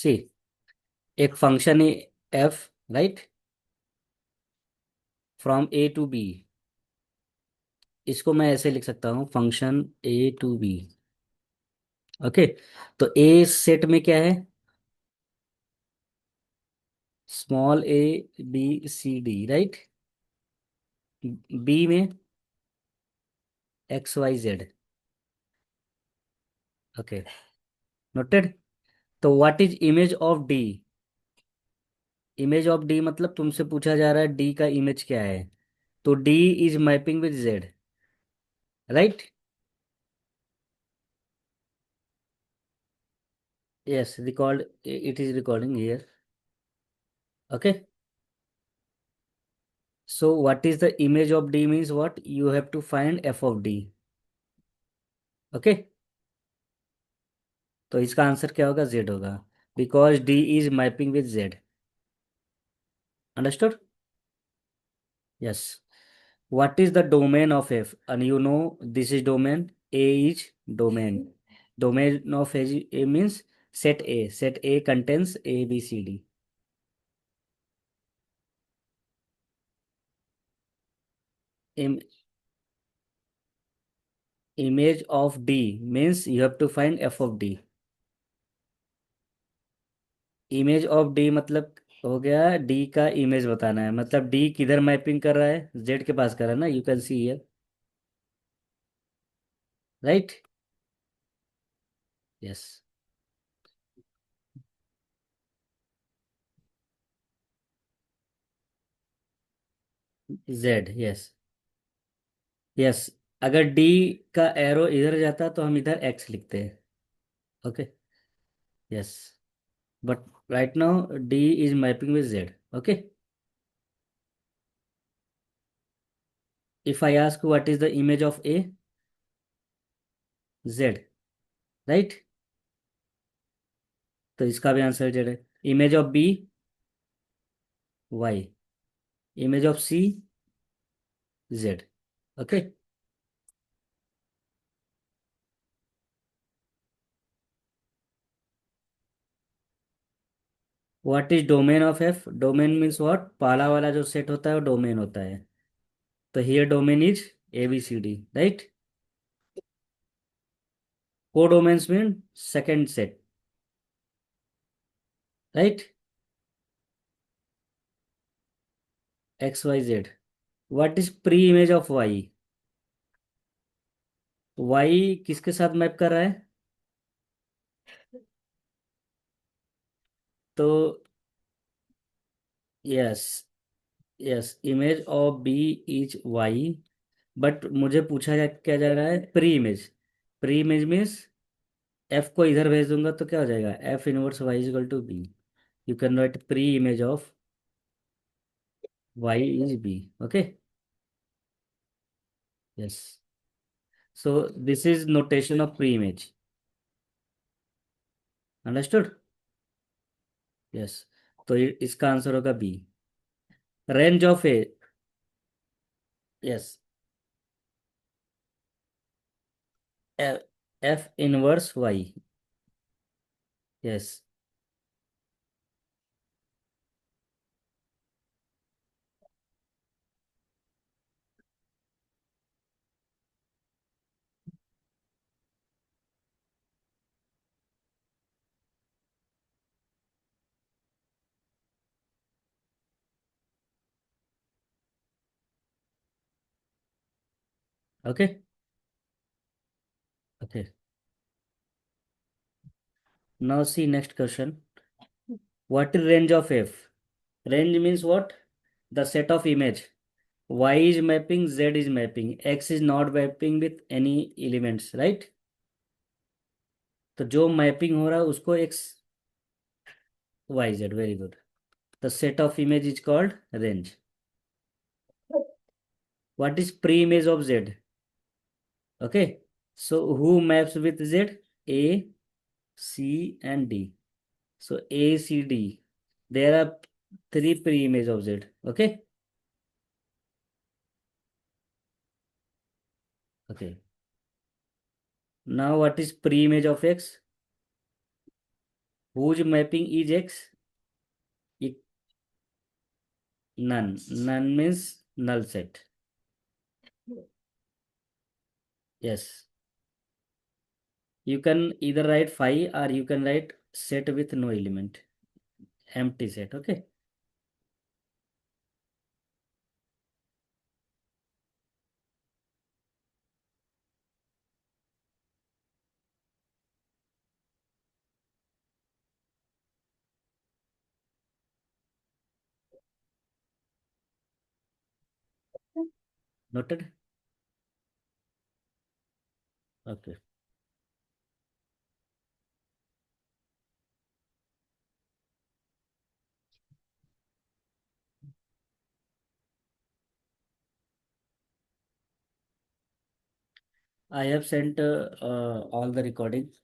सी, एक फंक्शन है F, right, from A to B. इसको मैं ऐसे लिख सकता हूँ, function A to B. Okay. तो ए सेट में क्या है? Small a, b, c, d, right. B में X, Y, Z. Okay, noted. तो what is image of D? Image of D मतलब तुमसे पूछा जा रहा है डी का इमेज क्या है। तो D is mapping with Z, right. Yes, record, it is recording here. Okay. So what is the image of D means what you have to find F of D. Okay. तो इसका answer क्या होगा? Z होगा, because D is mapping with Z. Understood? Yes. What is the domain of F? And you know this is domain. A is domain. Domain of A means set A. Set A contains A, B, C, D. Im- Image of D means you have to find F of D. Image of D मतलब हो गया D का image बताना है, मतलब D किधर mapping कर रहा है? जेड के पास कर रहा है ना, you can see here, right. Yes. Z, yes. Yes. अगर डी का एरो इधर जाता तो हम इधर एक्स लिखते हैं। Okay. Yes. But right now D is mapping with Z. Okay. If I ask what is the image of A, Z, right? तो इसका भी आंसर Z है। Image of B, Y। Image of C, Z। Okay. What is domain of F? Domain means what? पहला वाला जो set होता है वो डोमेन होता है। तो here domain is ABCD, right. Codomains mean second set, right. XYZ। What is pre image of Y? Y किसके साथ मैप कर रहा है? तो yes, yes, image of B is Y. But मुझे पूछा क्या जा रहा है? Pre image. Pre image means F को इधर भेज दूंगा तो क्या हो जाएगा? F inverse Y equal to B. You can write pre image of Y is B. Okay. Yes. So this is notation of pre image. Understood? Yes. तो इसका आंसर होगा B. Range of A. Yes. F inverse Y. Yes. Okay. Okay. Now see next question. What is range of F? Range means what? The set of image. Y is mapping, Z is mapping, X is not mapping with any elements, right? तो जो mapping हो रहा है उसको X, Y, Z, very good. The set of image is called range. What is pre-image of Z? Okay. So who maps with Z? A, C, and D. So A, C, D. There are three pre-image of Z. Okay. Okay. Now what is pre-image of X? whose mapping is X? None. None means null set. Yes. You can either write phi or you can write set with no element. Empty set. Okay. Noted? Okay. I have sent all the recordings.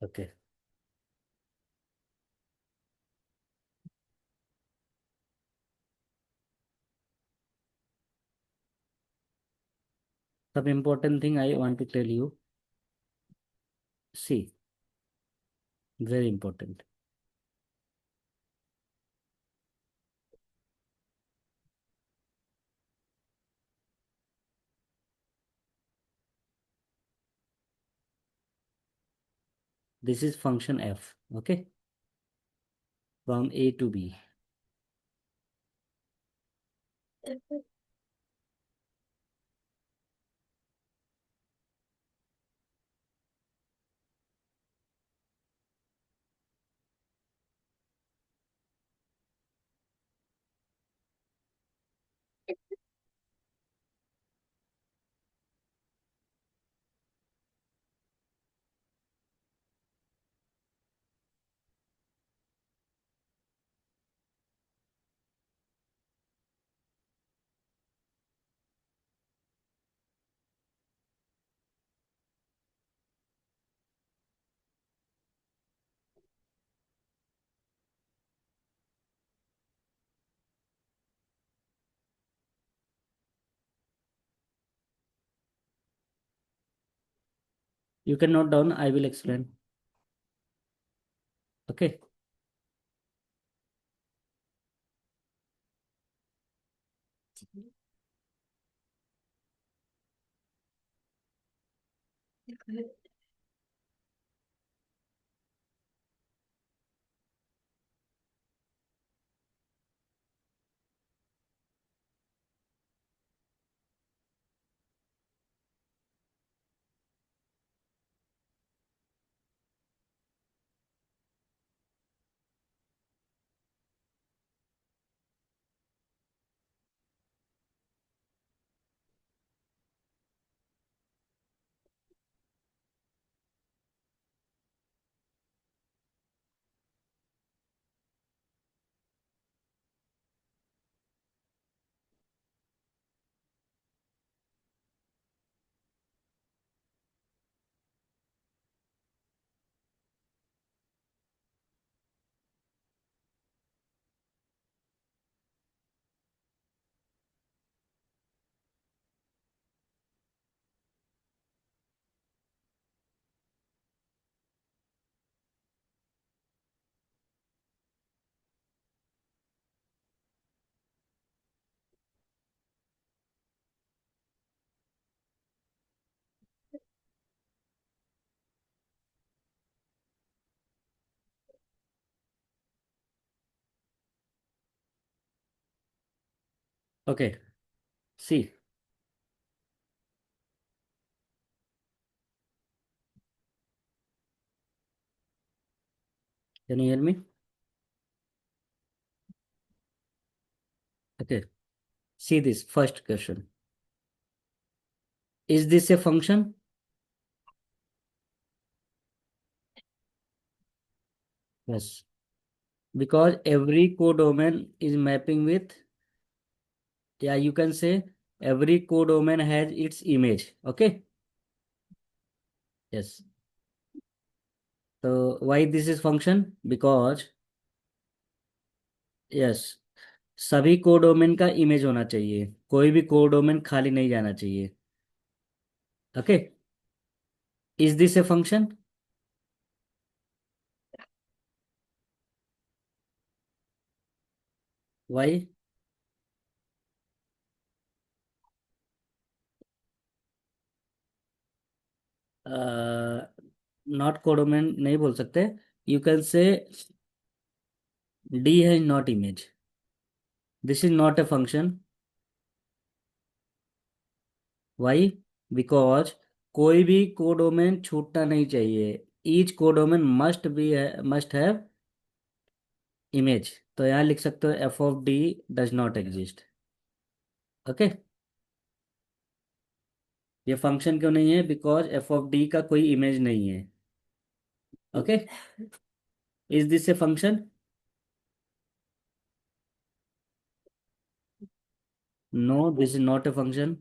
Okay. Some important thing I want to tell you. See, very important. This is function f. Okay. From A to B. You can note down. I will explain. Okay. Okay. See. Can you hear me? Okay. See this first question. Is this a function? Yes. Because every codomain is mapping with, yeah, you can say every codomain has its image. Okay. Yes. So why this is function? Because yes, सभी codomain का image होना चाहिए, कोई भी codomain खाली नहीं जाना चाहिए. Okay. Is this a function? Why? Not codomain नहीं बोल सकते. यू कैन से डी है not image. This is not a function. Why? Because कोई भी कोडोमेन छूटना नहीं चाहिए. Each codomain must have image. तो यहाँ लिख सकते हो F of D does not exist. Okay. ये फंक्शन क्यों नहीं है? बिकॉज एफ ऑफ डी का कोई इमेज नहीं है. Okay. Is this a function? No, this is not a function.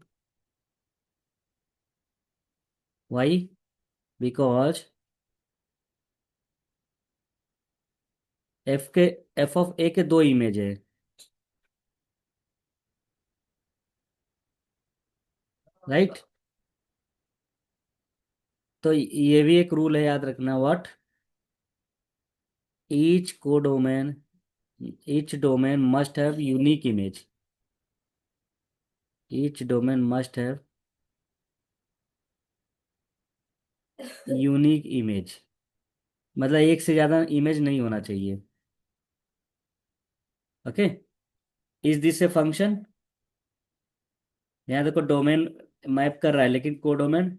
Why? Because F के एफ ऑफ ए के दो इमेज है. राइट. तो ये भी एक रूल है, याद रखना. What? Each codomain each domain must have unique image. Each domain must have unique image. मतलब एक से ज्यादा इमेज नहीं होना चाहिए. Okay. Is this a function? यहाँ देखो डोमेन मैप कर रहा है, लेकिन कोडोमेन.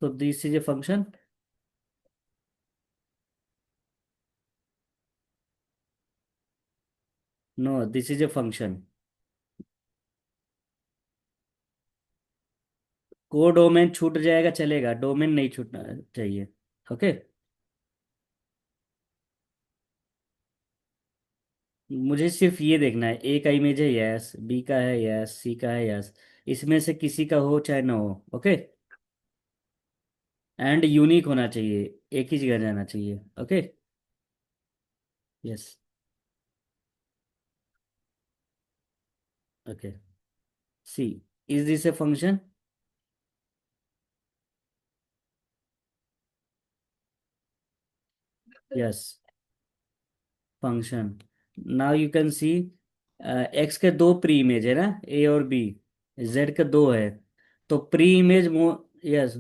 तो this is a function. No, this is a function. Codomain छूट जाएगा चलेगा, डोमेन नहीं छूटना चाहिए. ओके. मुझे सिर्फ ये देखना है, ए का इमेज है यस, बी का है यस, सी का है यस. इसमें से किसी का हो चाहे ना हो. ओके. एंड यूनिक होना चाहिए, एक ही जगह जाना चाहिए. Okay. Yes. Okay. See. Is this a function? Yes. Function. Now you can see x के दो प्री इमेज है ना, ए और बी. जेड के दो है. तो प्री इमेज मो. यस.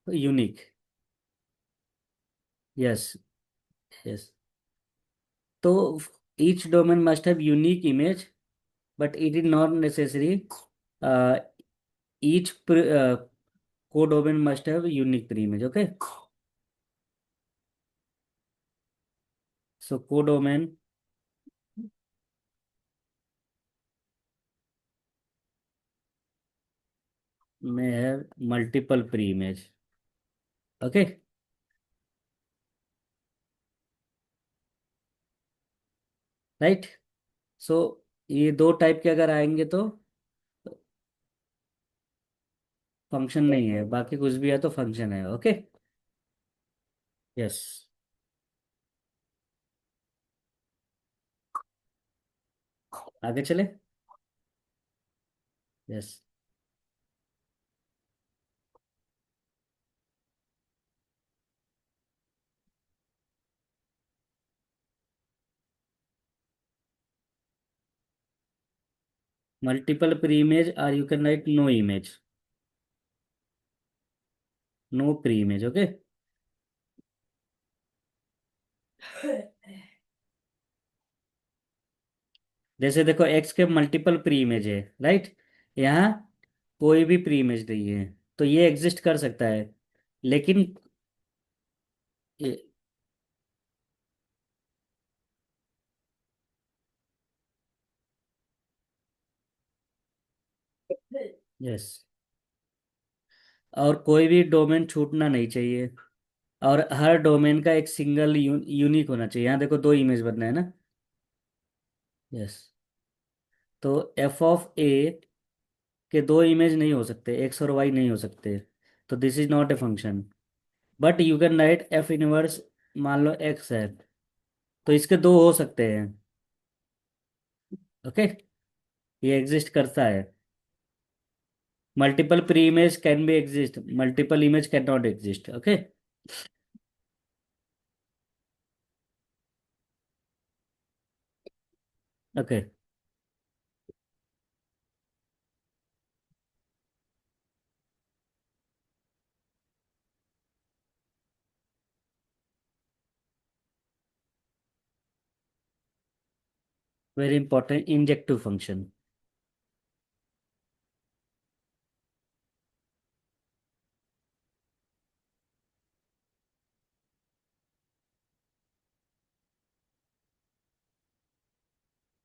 यूनिक. यस. यस. तो each domain must have unique image, but it is not necessary. Uh, each codomain must have unique pre-image. Okay. So codomain may have multiple pre-image. Okay. Right. So ये दो type के अगर आएंगे तो function नहीं है, बाकी कुछ भी है तो फंक्शन है. ओके. यस. आगे चले. यस. मल्टीपल प्री इमेज और you can write no image. No pre image. Okay. जैसे देखो एक्स के मल्टीपल प्री इमेज है, राइट। यहाँ कोई भी प्री इमेज नहीं है, तो ये एग्जिस्ट कर सकता है। लेकिन यस, और कोई भी डोमेन छूटना नहीं चाहिए, और हर डोमेन का एक सिंगल यूनिक होना चाहिए। यहाँ देखो दो इमेज बनना है ना। यस, तो एफ ऑफ ए के दो इमेज नहीं हो सकते, एक्स और वाई नहीं हो सकते, तो this is not a function. But you can right F inverse, मान लो एक्स है, तो इसके दो हो सकते हैं। ओके, ये एग्जिस्ट करता है। Multiple pre image can be exist, multiple image can not exist. Okay. Okay, very important, injective function.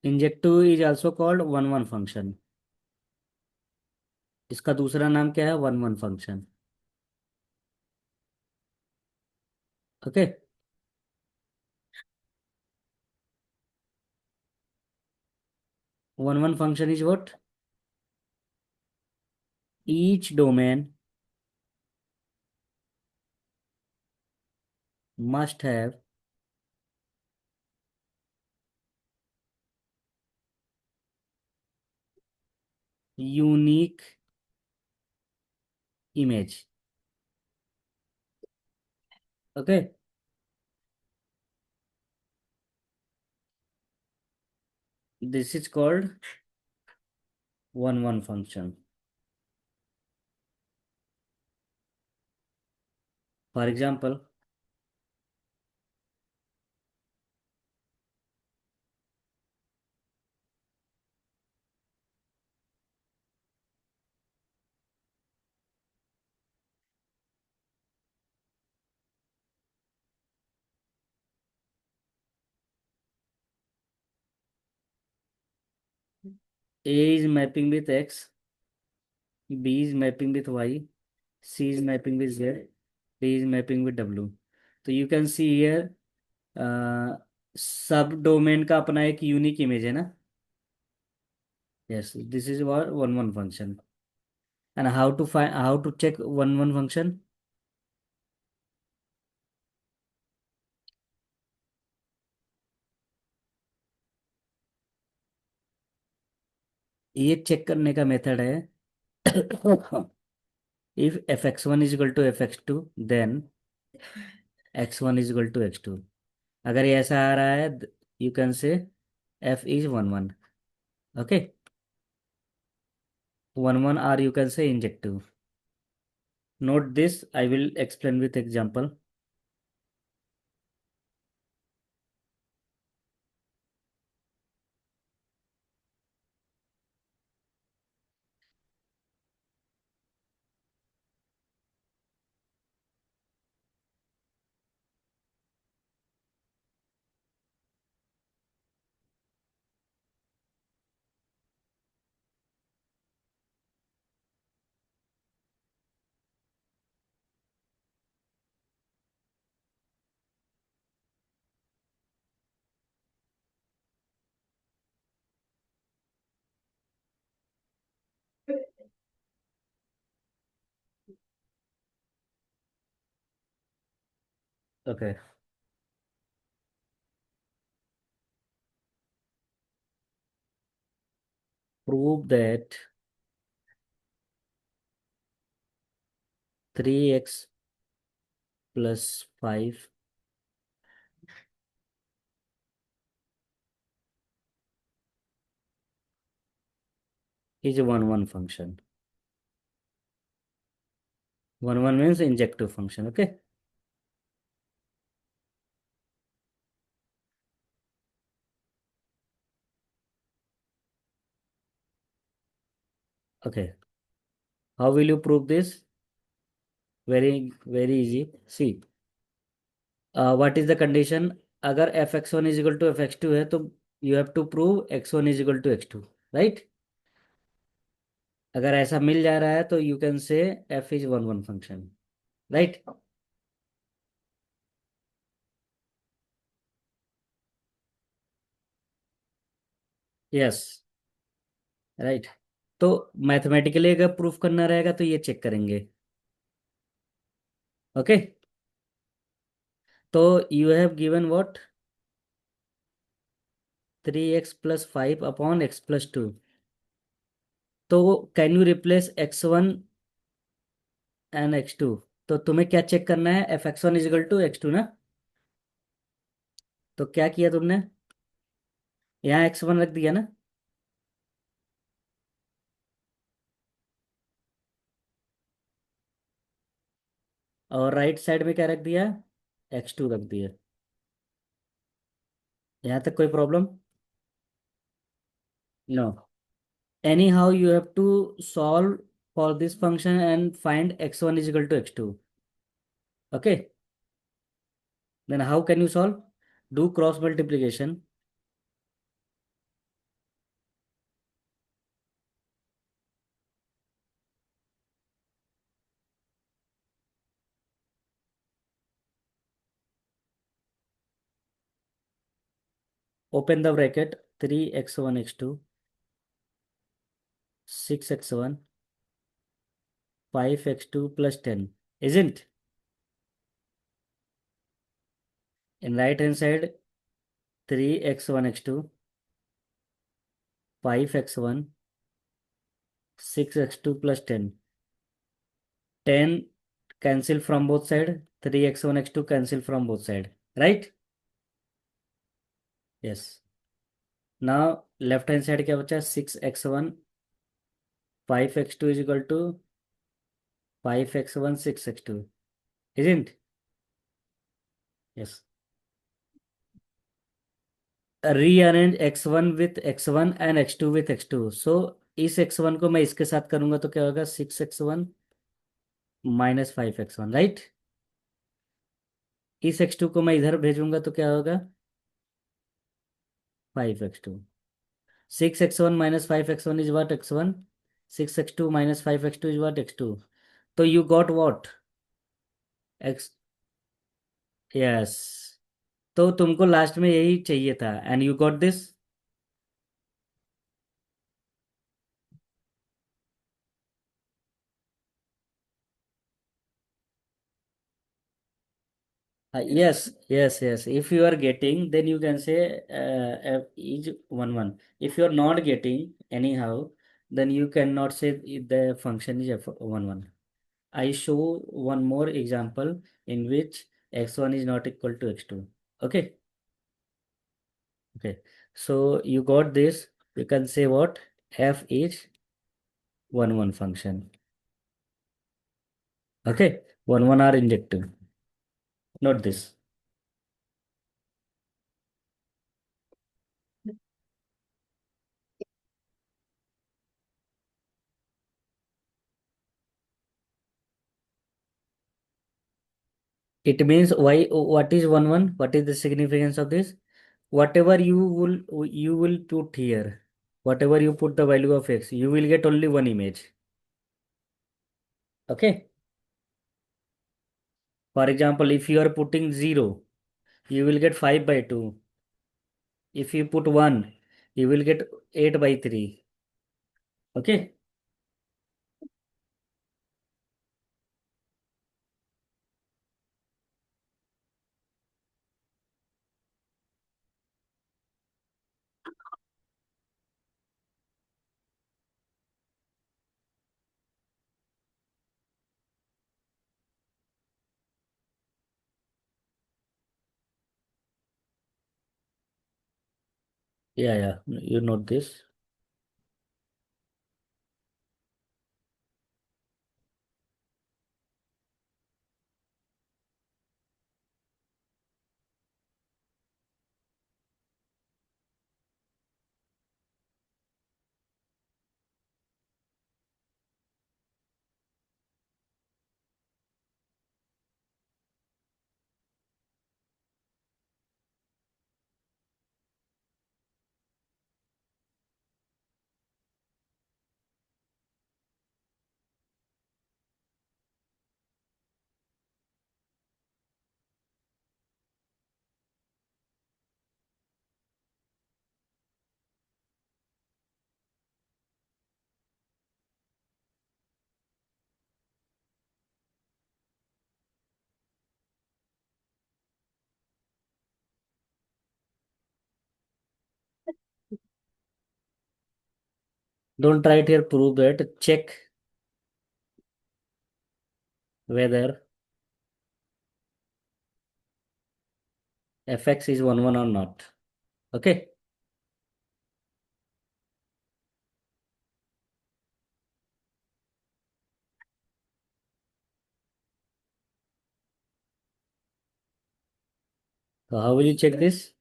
Injective is also called one one function. इसका दूसरा नाम क्या है? One one function. Okay. One one function is what? Each domain must have unique image. Okay. This is called one one function. For example, A is mapping with X, B is mapping with Y, C is mapping with Z, D is mapping with W. तो you can see here सब domain का अपना एक unique image है ना। Yes, this is one one function. And how to check one one function? ये check करने का मेथड है if fx1 is equal to fx2, then x1 is equal to x2। अगर ये ऐसा आ रहा है, यू कैन से f is one one. Okay, one one, or you can say injective. Note this, I will explain with example. Okay, prove that 3x plus 5 is a one one function. One one means injective function. Okay. Okay. How will you prove this? Very, very easy. See, what is the condition? अगर f x one is equal to f x two है तो you have to prove x one is equal to x two, right? अगर ऐसा मिल जा रहा है तो you can say f is one one function, right? Yes, right. तो मैथमेटिकली अगर प्रूफ करना रहेगा तो ये चेक करेंगे। ओके। तो you have given what? 3x + 5 upon x + 2। तो can you replace x1 and x2? तो तुम्हें क्या चेक करना है? F x one is equal to x two ना? तो क्या किया तुमने? यहाँ x1 रख दिया ना? और राइट साइड में क्या रख दिया? x2 रख दिया। यहाँ तक कोई problem? No. Anyhow you have to solve for this function and find x1 is equal to x2। Okay. Then how can you solve? Do cross multiplication. Open the bracket. 3x1 x2 6x1 5x2 + 10, isn't? In right hand side, 3x1 x2 5x1 6x2 + 10. 10 cancel from both side. 3x1 x2 cancel from both side, right? Yes. Now left hand side क्या बचा? 6x1 5x2 is equal to 5x1 6x2, isn't? Yes. Rearrange x1 with x1 and x2 with x2। सो इस x1 को मैं इसके साथ करूंगा तो क्या होगा? 6x1 -5x1, right? इस x2 को मैं इधर भेजूंगा तो क्या होगा? 5x2। 6x1 -5x1 is what? x1। 6x2 -5x2 is what? x2। तो you got what? x। Yes. तो तुमको लास्ट में यही चाहिए था and you got this. Yes, yes, yes. If you are getting, then you can say f is one one. If you are not getting anyhow, then you cannot say the function is f one one. I show one more example in which x1 is not equal to x2. Okay, okay. So you got this. You can say what? F is one one function. Okay, one one are injective. Not this. It means why? What is one one? What is the significance of this? Whatever you will put here, whatever you put the value of x, you will get only one image. Okay. For example, if you are putting 0, you will get 5/2. If you put 1, you will get 8/3. Okay. Yeah, yeah, you note this. Don't write here prove that. Check whether fx is 1 1 or not. Okay. So how will you check this?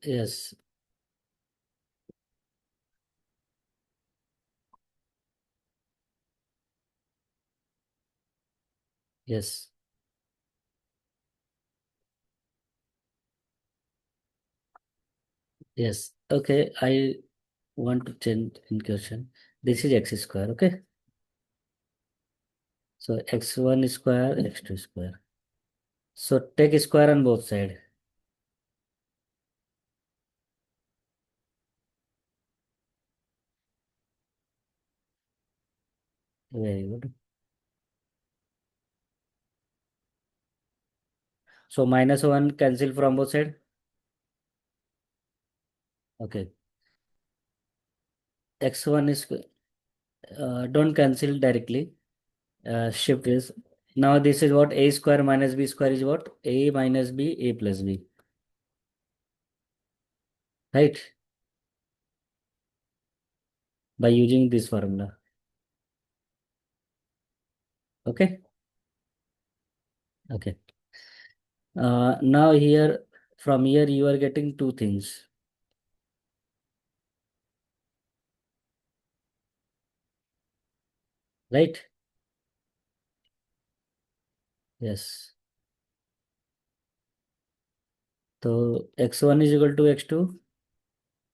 Yes. Yes. Yes. Okay. I want to change in question. This is x square. Okay. So x1 square, x2 square. So take square on both sides. Very good. So minus 1 cancel from both sides. Okay. X1 is don't cancel directly. Shift is now this is what a square minus b square is what a minus b a plus b, right? By using this formula. Okay. Okay. Now here from here you are getting two things, right? Yes. So x1 is equal to x2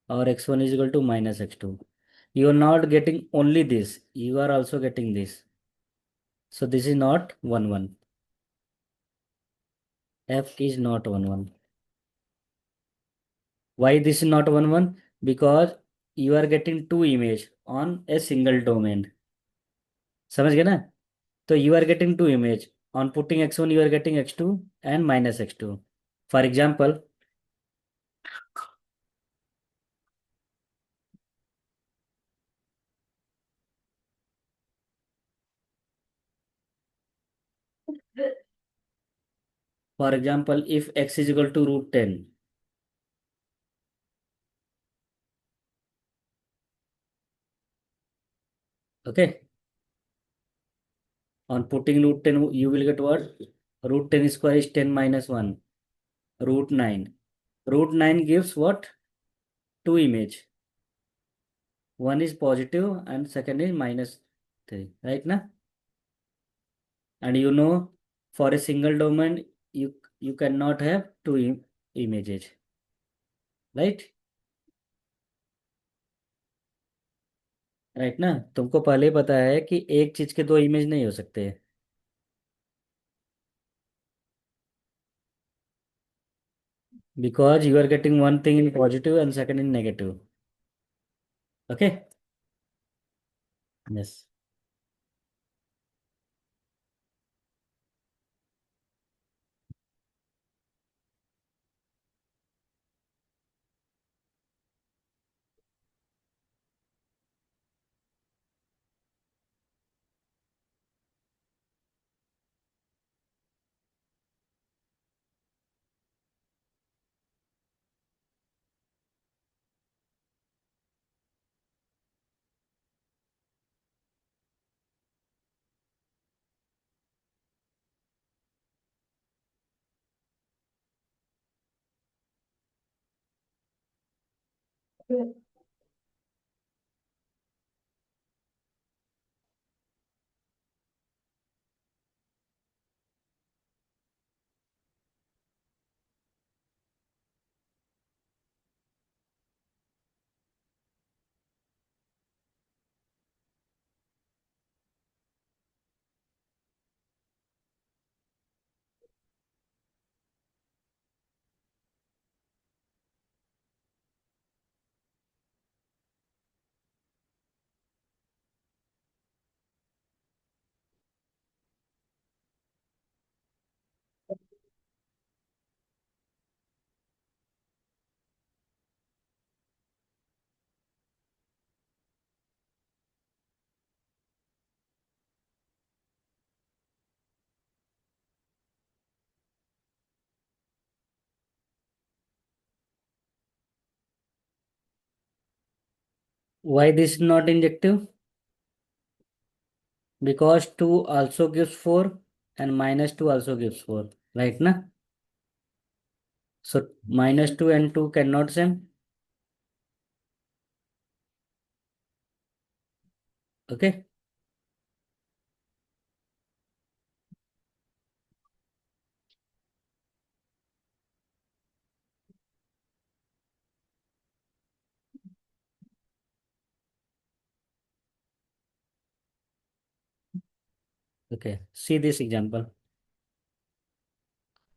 or x1 is equal to minus x2. You are not getting only this, you are also getting this. So this is not 1 1. F is not 1 1. Why this is not 1 1? Because you are getting two image on a single domain. समझ गए ना? So you are getting two image. On putting x1 you are getting x2 and minus x2. For example, if x is equal to root 10, okay, on putting root 10 you will get what? Root 10 square is 10 minus 1, root 9. Root 9 gives what? Two image. One is positive and second is minus 3, right na? And you know, for a single domain, you cannot have two images, right? Right ना? तुमको पहले ही पता है कि एक चीज के दो इमेज नहीं हो सकते, because you are getting one thing in positive and second in negative. Okay. Yes. Why this is not injective? Because 2 also gives 4 and minus 2 also gives 4. Right na? So minus 2 and 2 cannot same. Okay. Okay. See this example.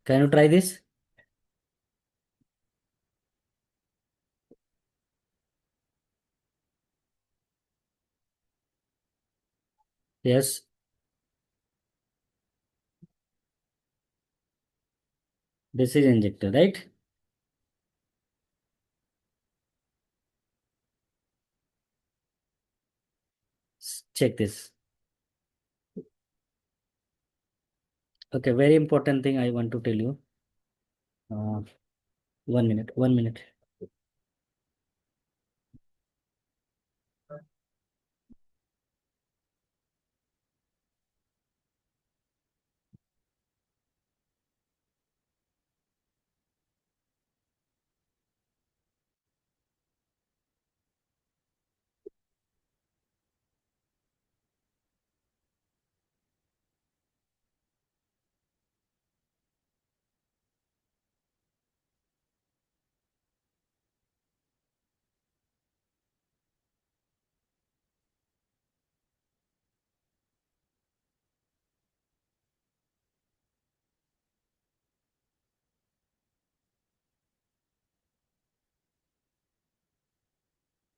Can you try this? Yes. This is injective, right? Check this. Okay. Very important thing I want to tell you. 1 minute. 1 minute.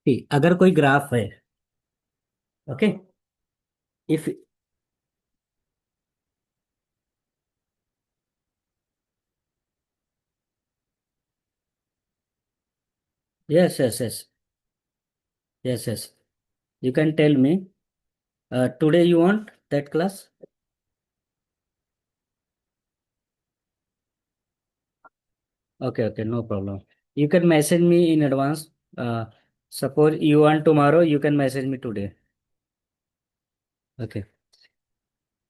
See, अगर कोई graph है, okay, if, yes, yes, yes, yes, yes. You can tell me. Today you want that class? Okay, okay, no problem. You can message me in advance. Uh, Suppose you want tomorrow, you can message me today. Okay.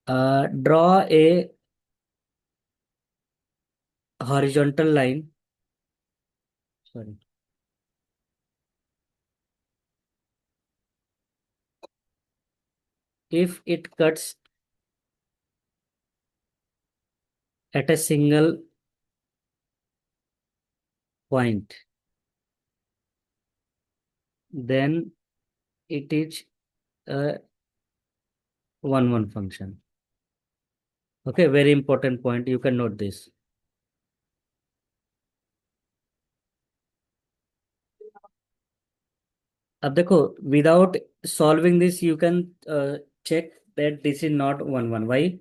Draw a horizontal line. Sorry. If it cuts at a single point, then it is a one function. Okay, very important point. You can note this. अब देखो, without solving this, you can check that this is not one. Why?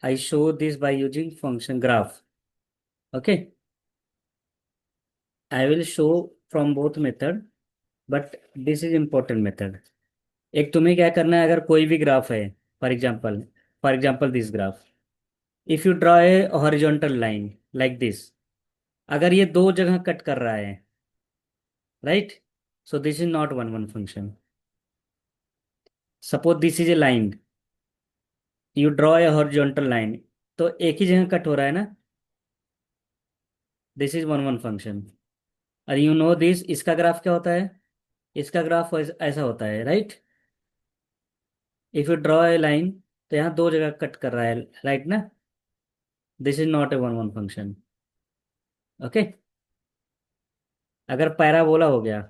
I show this by using function graph. Okay, I will show from both method, but this is important method. एक तुम्हें क्या करना है, अगर कोई भी graph है, for example this graph, if you draw a horizontal line like this, अगर ये दो जगह कट कर रहा है, right, so this is not one function. Suppose this is A line, you draw a horizontal line, तो एक ही जगह कट हो रहा है ना, दिस इज वन फंक्शन. और यू नो दिस, इसका ग्राफ क्या होता है, इसका ग्राफ ऐसा होता है, right. If you draw a line, तो यहाँ दो जगह कट कर रहा है, राइट ना, this is not a one function. Okay. अगर पैराबोला हो गया,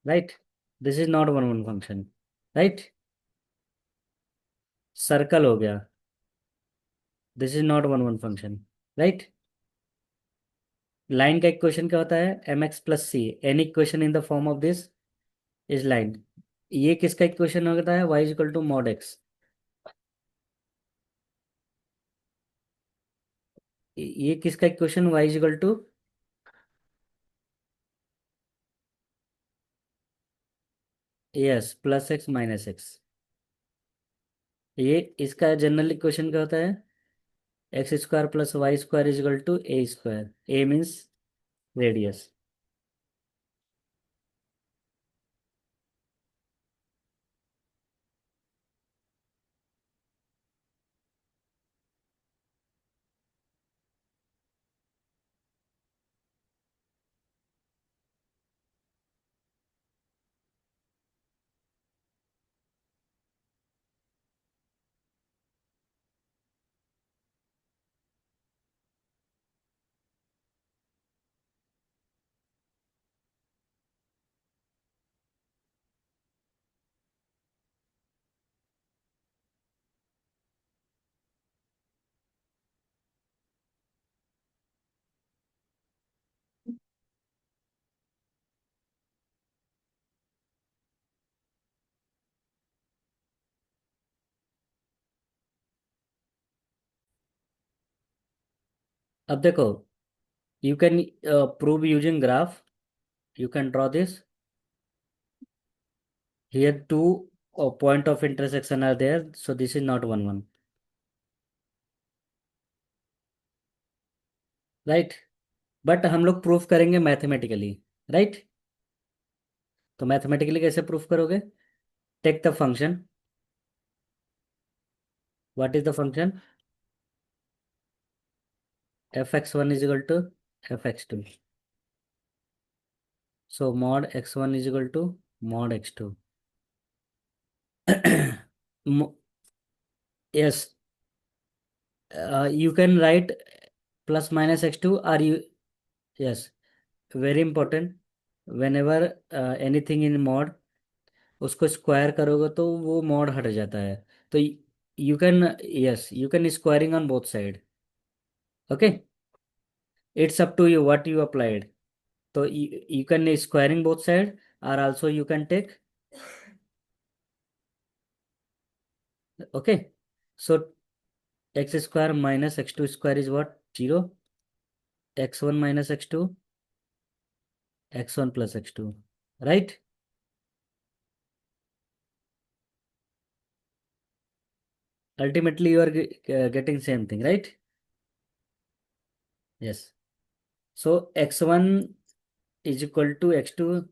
right, this is not one function, right. Circle हो गया, this is not one function, right. Line का इक्वेशन क्या होता है, m x plus c, any equation in the form of this is line. ये किसका इक्वेशन होता है, y is equal to mod x. ये किसका equation, y is equal to, yes, plus x minus x. ये इसका जनरल इक्वेशन क्या होता है, x square plus y square is equal to a square. A means radius. अब देखो, you can prove using graph. You can draw this. Here two point of intersection are there, so this is not one, right? But हम लोग proof करेंगे mathematically, right? तो mathematically कैसे proof करोगे? Take the function. What is the function? f(x1) is equal to f(x2). So mod x1 is equal to mod x2. Yes, you can write plus minus x2, or you, yes, very important. Whenever anything in mod, उसको square करोगे तो वो mod हट जाता है. तो you can, yes, you can squaring on both side. Okay, it's up to you what you applied. तो you can squaring both side, or also you can take. Okay, so x square minus x2 square is what? 0. x1 minus x2, x1 plus x2, right? Ultimately you are getting same thing, right? Yes. So x1 is equal to x2.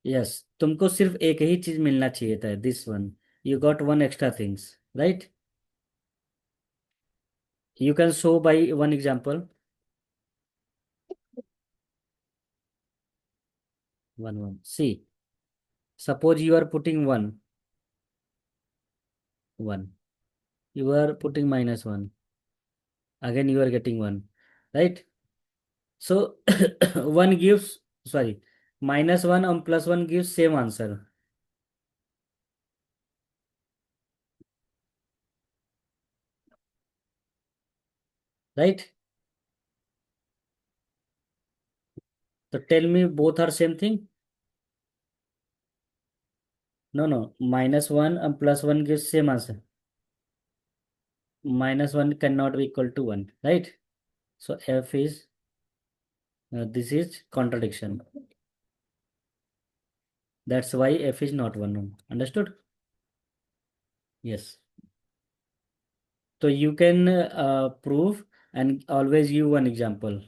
Yes, तुमको सिर्फ एक ही चीज मिलना चाहिए था, this one. You got one extra things, right? You can show by one example. One. See, suppose you are putting one. You are putting minus one. Again, you are getting one, right? So one gives, sorry, minus one and plus one gives same answer, right? So tell me, both are same thing? No, no. Minus one and plus one gives same answer. Minus one cannot be equal to one, right? So f is, this is contradiction. That's why f is not one. Understood? Yes. So you can prove and always give one example.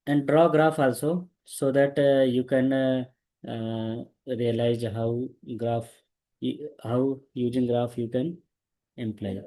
And draw graph also, so that you can realize how graph, how using graph you can imply.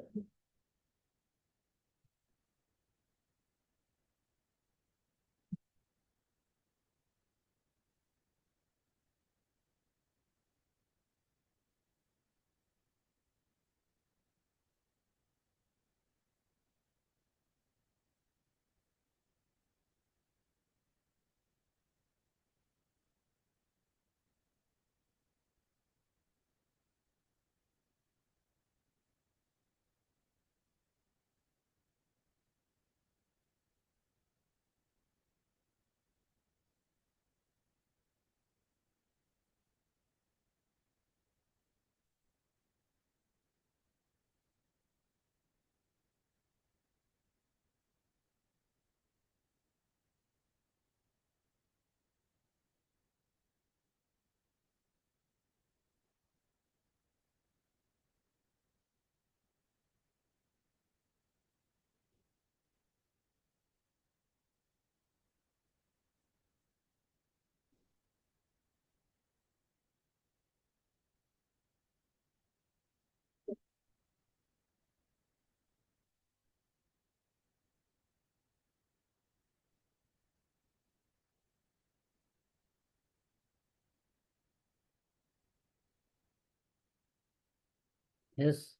Yes.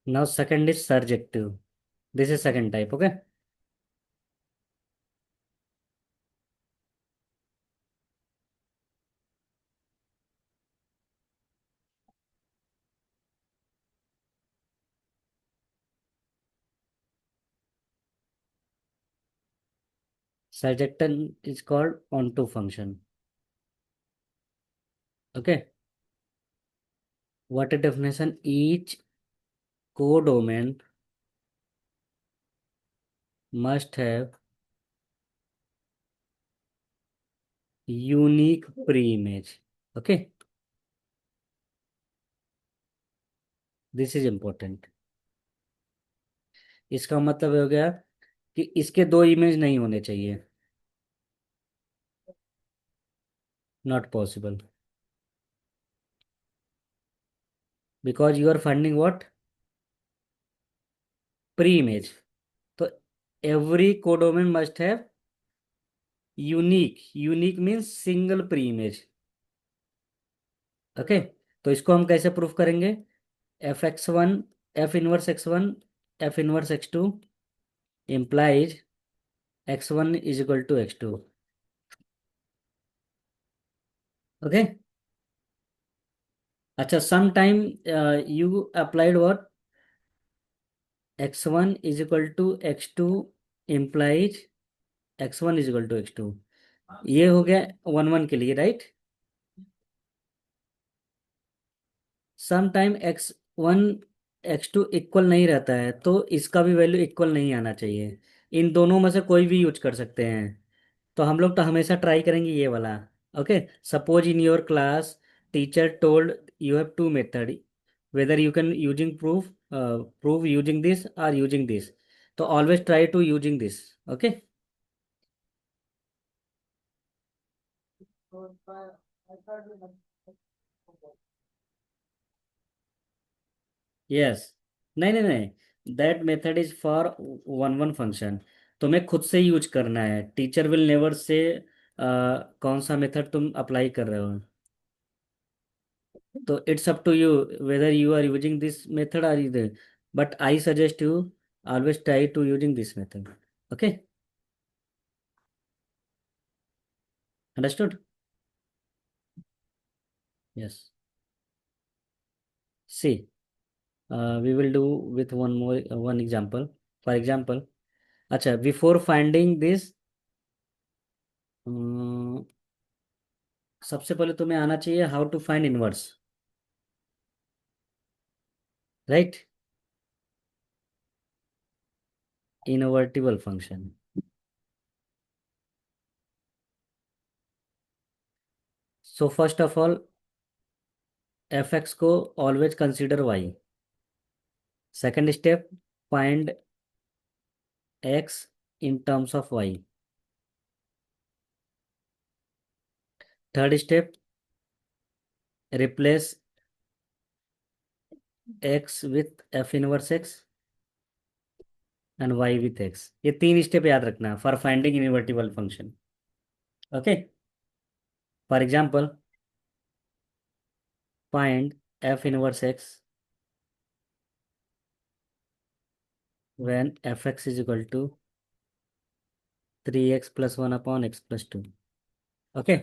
Now second is surjective. This is second type. Okay. Surjectant is called onto function. Okay. What a definition? Each codomain must have unique pre-image. Okay. This is important. इसका मतलब हो गया कि इसके दो image नहीं होने चाहिए. Not possible. Because you are finding what? Pre-image. So every codomain must have unique. Unique means single pre-image. Okay. तो इसको हम कैसे प्रूफ करेंगे? F(x1) F inverse x1 F inverse x2 implies x1 is equal to x2. Okay. अच्छा, some time you applied what? x1 is equal to x2 implies x1 is equal to x2. ये हो गया 1 1 के लिए, right? Some time x1 x2 equal नहीं रहता है, तो इसका भी वैल्यू इक्वल नहीं आना चाहिए. इन दोनों में से कोई भी यूज कर सकते हैं. तो हम लोग तो हमेशा ट्राई करेंगे ये वाला. Okay. Suppose in your class teacher told you have two method, whether you can using prove using this और यूजिंग दिस. तो always try to using this. Okay. Yes. नहीं नहीं नहीं, that method is for 1 1 function. तुम्हें खुद से use करना है. टीचर विल नेवर से कौन सा मेथड तुम अप्लाई कर रहे हो. तो it's up to you whether you are using this method और इधर. But I suggest you always try to using this method. Okay. Understood. Yes. See, we will do with one more one example. For example, अच्छा, before finding this, सबसे पहले तुम्हें आना चाहिए how to find inverse, right? Invertible function. So first of all, F X को always consider Y. Second step, find x in terms of y. Third step, replace x with f inverse x and y with x. ये तीन step याद रखना for finding invertible function. Okay. For example, find f inverse x when fx is equal to 3x plus 1 upon x plus 2. Okay.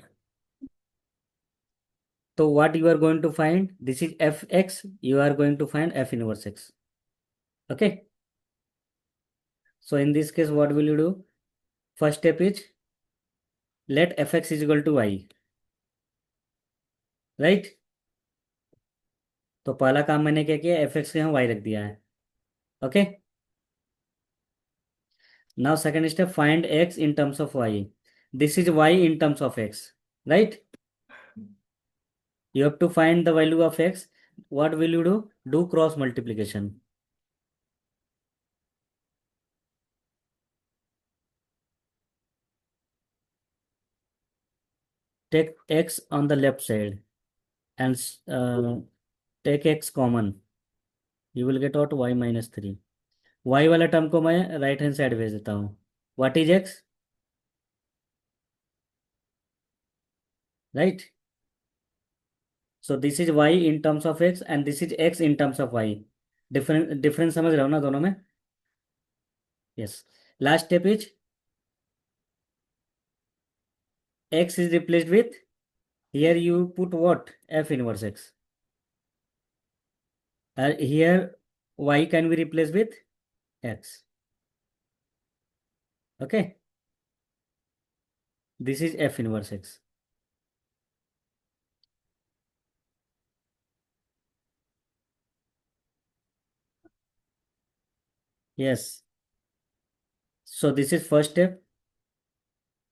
So what you are going to find? This is fx. You are going to find f inverse x. Okay. So in this case, what will you do? First step is let fx is equal to y. Right? तो पहला काम मैंने क्या किया? fx के यहाँ y रख दिया है. Okay. Now second step, find x in terms of y. This is y in terms of x. Right? You have to find the value of x. What will you do? Do cross multiplication. Take x on the left side and take x common. You will get out y minus 3. y वाला term को मैं right hand side भेज देता हूँ. What is x? Right? So this is y in terms of x and this is x in terms of y. Difference समझ रहे हो ना दोनों में? Yes. Last step is x is replaced with, here you put what, f inverse x, and here y can be replaced with x. Okay, this is f inverse x. Yes. So this is first step,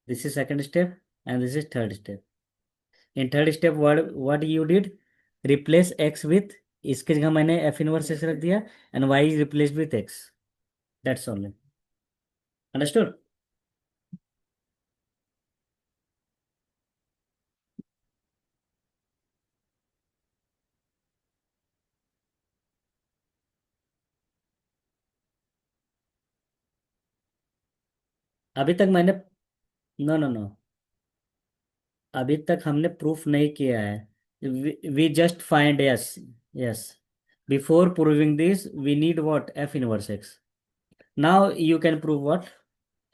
this is second step, and this is third step. In third step, what you did, replace x with, इसके जगह मैंने f inverse x रख दिया, and y is replaced with x. That's all. Understood? अभी तक मैंने, no no no, अभी तक हमने प्रूफ नहीं किया है. We just find. Yes. Yes. Before proving this we need what, f inverse x. Now you can prove what,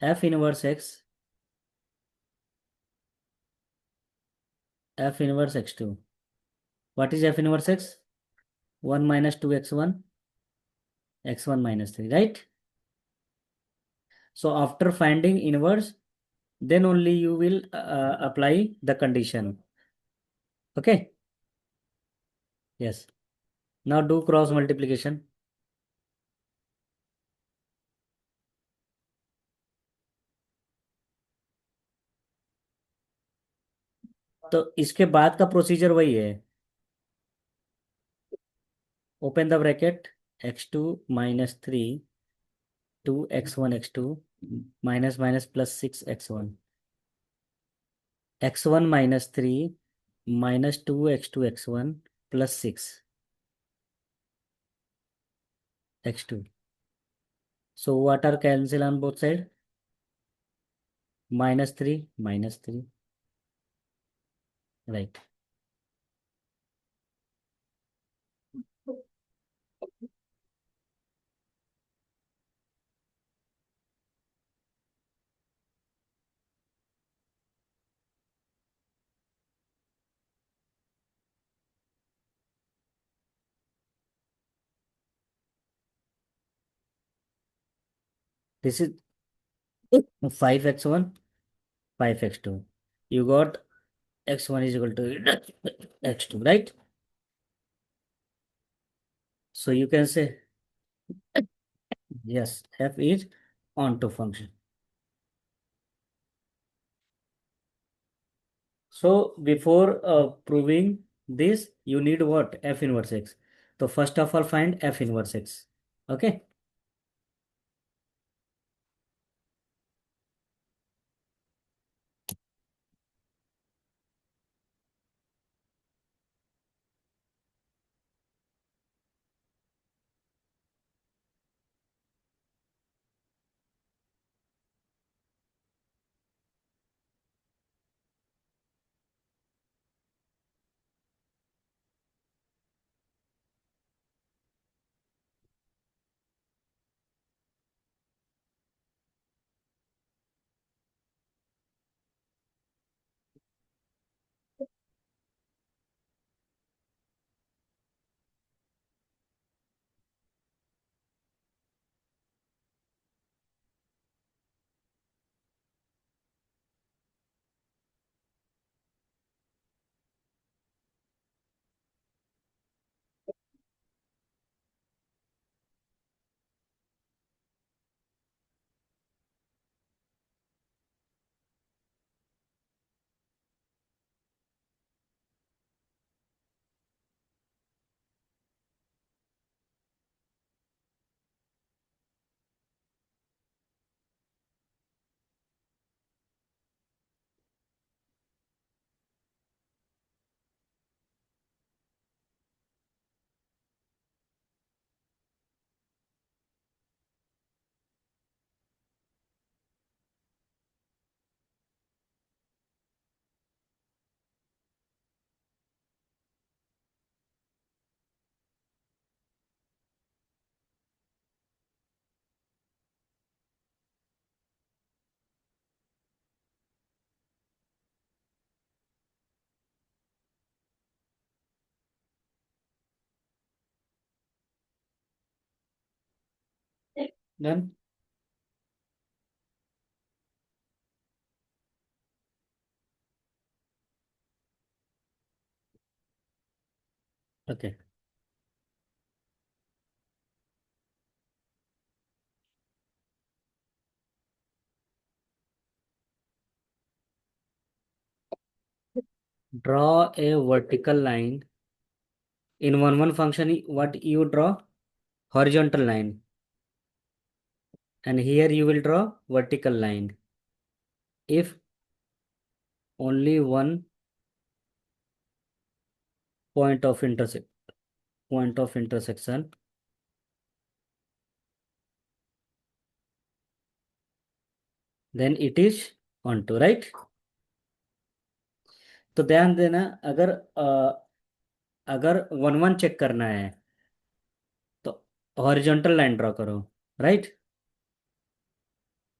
f inverse x, f inverse x two. What is f inverse x? 1 - 2 x1, x1 - 3, right? So after finding inverse, then only you will apply the condition. Okay. Yes. Now do cross multiplication. तो इसके बाद का procedure वही है. Open the bracket, x2 - 3, 2 x1 x2, minus minus plus 6 x1, x1 - 3 minus 2 x2 x1 plus 6 x2. So what are cancel on both side? -3 -3. Right. This is 5 x1, 5 x2. You got x1 is equal to x2, right? So you can say yes, f is onto function. So before proving this, you need what? F inverse x. So first of all, find F inverse x. Okay. Done. Okay. Draw a vertical line. In one function, what you draw? Horizontal line. And here you will draw vertical line. If only one point of intersection, then it is onto, right? तो ध्यान देना, अगर अगर one one check करना है तो horizontal line draw करो, right.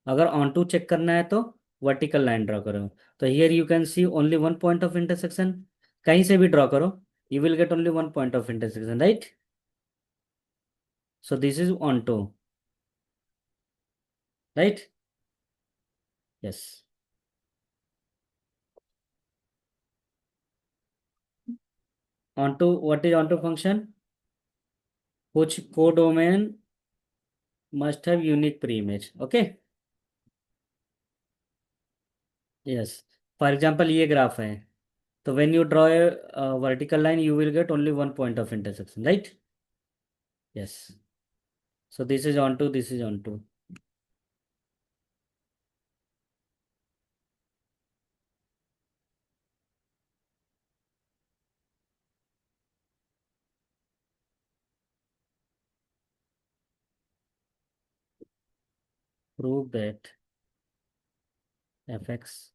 अगर ऑन टू चेक करना है तो वर्टिकल लाइन ड्रॉ करो। तो here you can see only one point of intersection. कहीं से भी ड्रॉ करो, you will get only one point of intersection, right. So this is onto, right. Yes. Onto, what is onto function? कुछ codomain must have unique pre image, okay. Yes. For example ये graph है, तो when you draw a vertical line you will get only one point of intersection, right? Yes. So this is onto, this is onto. Prove that fx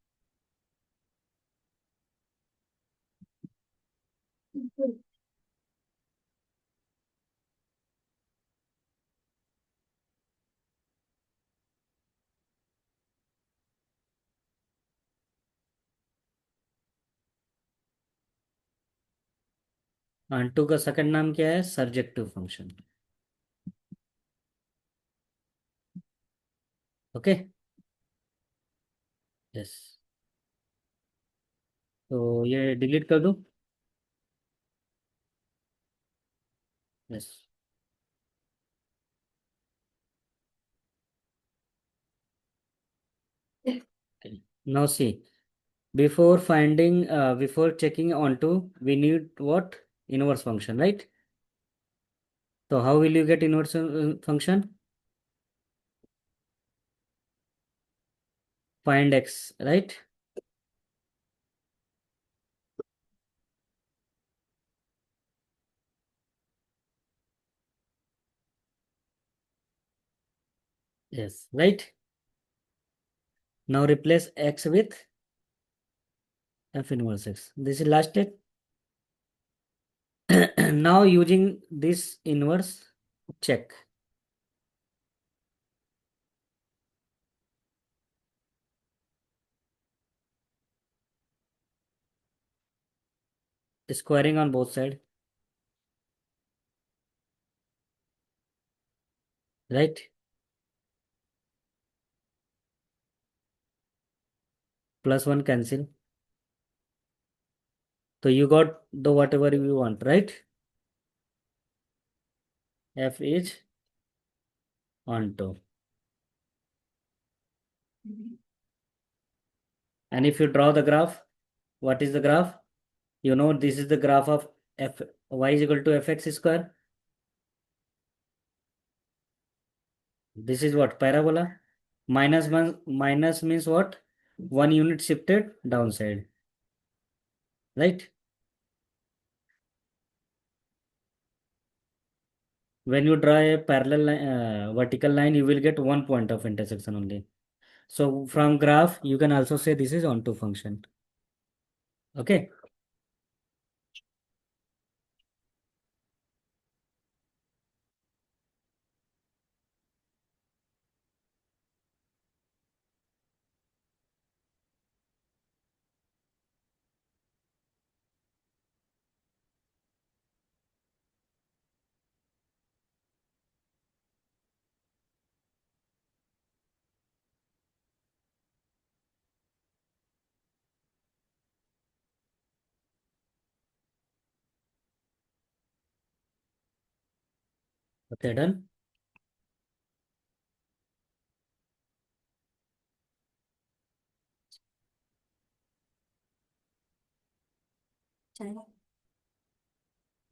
onto का second नाम क्या है? Surjective function, okay. Yes. तो ये delete कर दूं? Yes. Now see, before checking onto, we need what? Inverse function, right? So how will you get inverse function? Find x, right? Yes, right. Now replace x with f inverse x. This is last step. Now using this inverse, check. Squaring on both sides, right? Plus one cancel. So you got the whatever you want, right? F is onto. And if you draw the graph, what is the graph? You know, this is the graph of f y is equal to fx square. This is what? Parabola. Minus one, minus means what? One unit shifted downside, right? When you draw a parallel line, vertical line, you will get one point of intersection only. So from graph, you can also say this is onto function. Okay. Okay, done.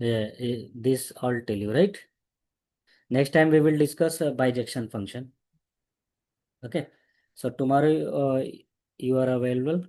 Yeah, this I'll tell you, right? Next time we will discuss bijection function. Okay. So tomorrow you are available.